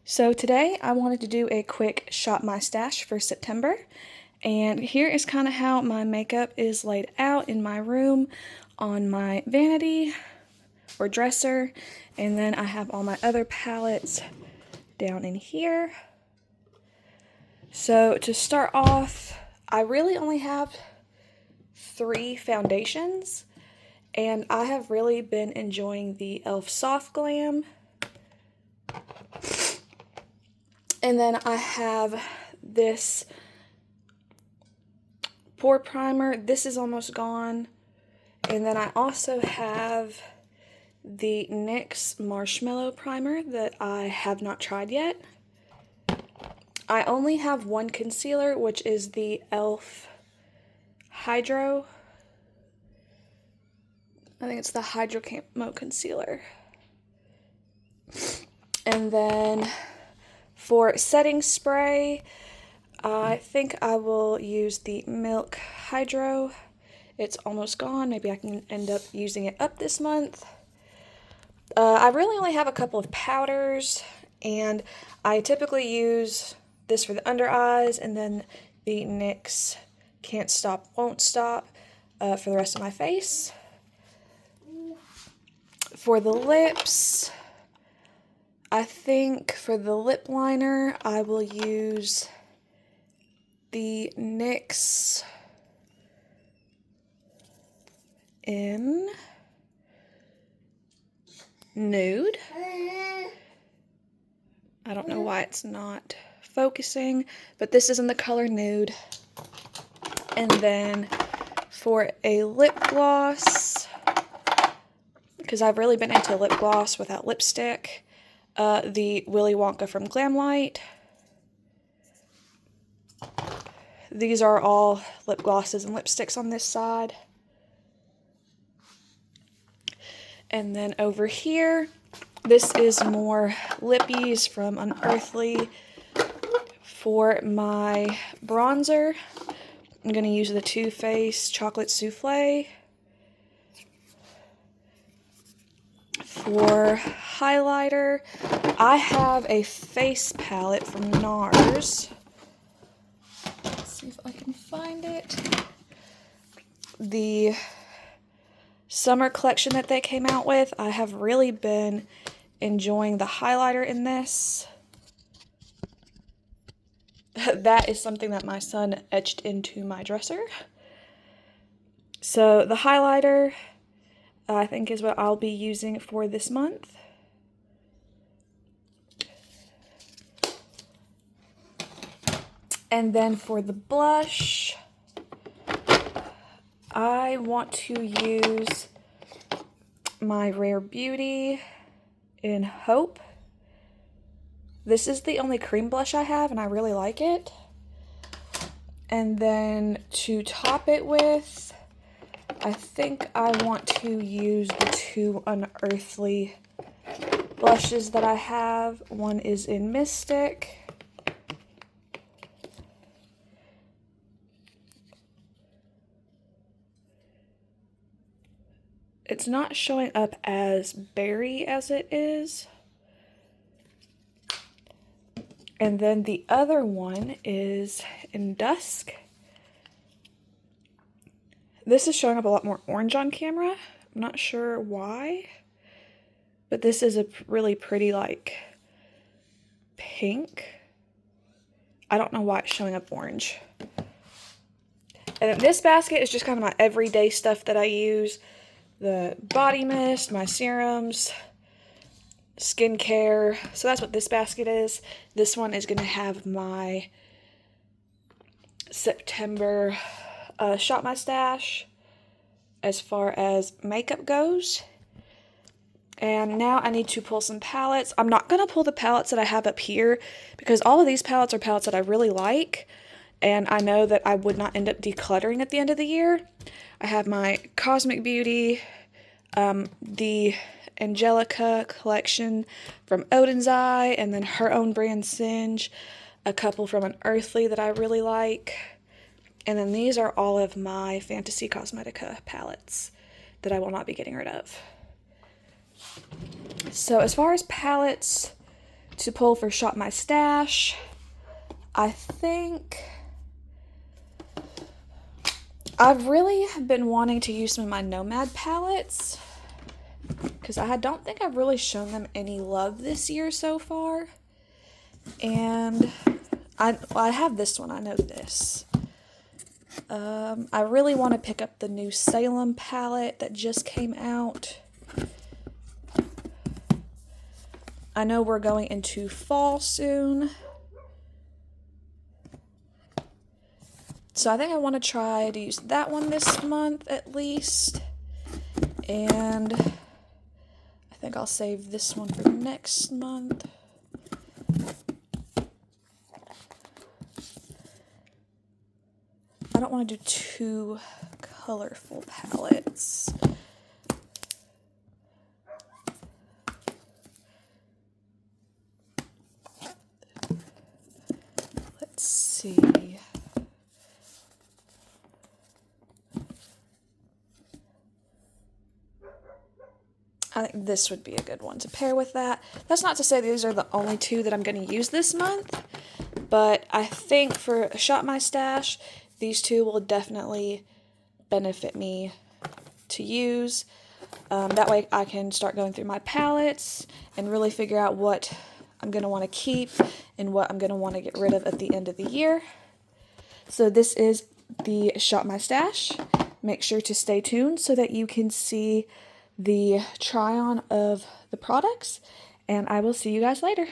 So today I wanted to do a quick shop my stash for September, and here is kind of how my makeup is laid out in my room on my vanity or dresser, and then I have all my other palettes down in here. So to start off, I really only have 3 foundations, and I have really been enjoying the e.l.f. Soft Glam. And then I have this pore primer. This is almost gone. And then I also have the NYX Marshmallow Primer that I have not tried yet. I only have one concealer, which is the e.l.f. Hydro. I think it's the Hydro Camo Concealer. And then for setting spray, I think I will use the Milk Hydro. It's almost gone. Maybe I can end up using it up this month. I really only have a couple of powders, and I typically use this for the under eyes and then the NYX Can't Stop, Won't Stop for the rest of my face. For the lips, I think for the lip liner, I will use the NYX in Nude. I don't know why it's not focusing, but this is in the color Nude. And then for a lip gloss, because I've really been into lip gloss without lipstick, the Willy Wonka from Glamlite. These are all lip glosses and lipsticks on this side. And then over here, this is more lippies from Unearthly. For my bronzer, I'm going to use the Too Faced Chocolate Souffle. For highlighter, I have a face palette from NARS. Let's see if I can find it. The summer collection that they came out with, I have really been enjoying the highlighter in this. That is something that my son etched into my dresser. So the highlighter, I think, is what I'll be using for this month. And then for the blush, I want to use my Rare Beauty in Hope. This is the only cream blush I have, and I really like it. And then to top it with, I think I want to use the 2 Unearthly blushes that I have. One is in Mystic. It's not showing up as berry as it is. And then the other one is in Dusk. This is showing up a lot more orange on camera. I'm not sure why. But this is a really pretty, like, pink. I don't know why it's showing up orange. And then this basket is just kind of my everyday stuff that I use. The body mist, my serums, skincare. So that's what this basket is. This one is going to have my September shop my stash as far as makeup goes. And now I need to pull some palettes. I'm not going to pull the palettes that I have up here because all of these palettes are palettes that I really like. And I know that I would not end up decluttering at the end of the year. I have my Cosmic Beauty, the Angelica collection from Odin's Eye, and then her own brand Singe, a couple from Unearthly that I really like. And then these are all of my Fantasy Cosmetica palettes that I will not be getting rid of. So as far as palettes to pull for Shop My Stash, I think I've really been wanting to use some of my Nomad palettes because I don't think I've really shown them any love this year so far. And I have this one, I know this. I really want to pick up the new Salem palette that just came out. I know we're going into fall soon. So I think I want to try to use that one this month at least. And I think I'll save this one for next month. I don't want to do too colorful palettes. Let's see. I think this would be a good one to pair with that. That's not to say these are the only two that I'm going to use this month, but I think for Shop My Stash, these two will definitely benefit me to use. That way I can start going through my palettes and really figure out what I'm going to want to keep and what I'm going to want to get rid of at the end of the year. So this is the Shop My Stash. Make sure to stay tuned so that you can see the try on of the products, and I will see you guys later.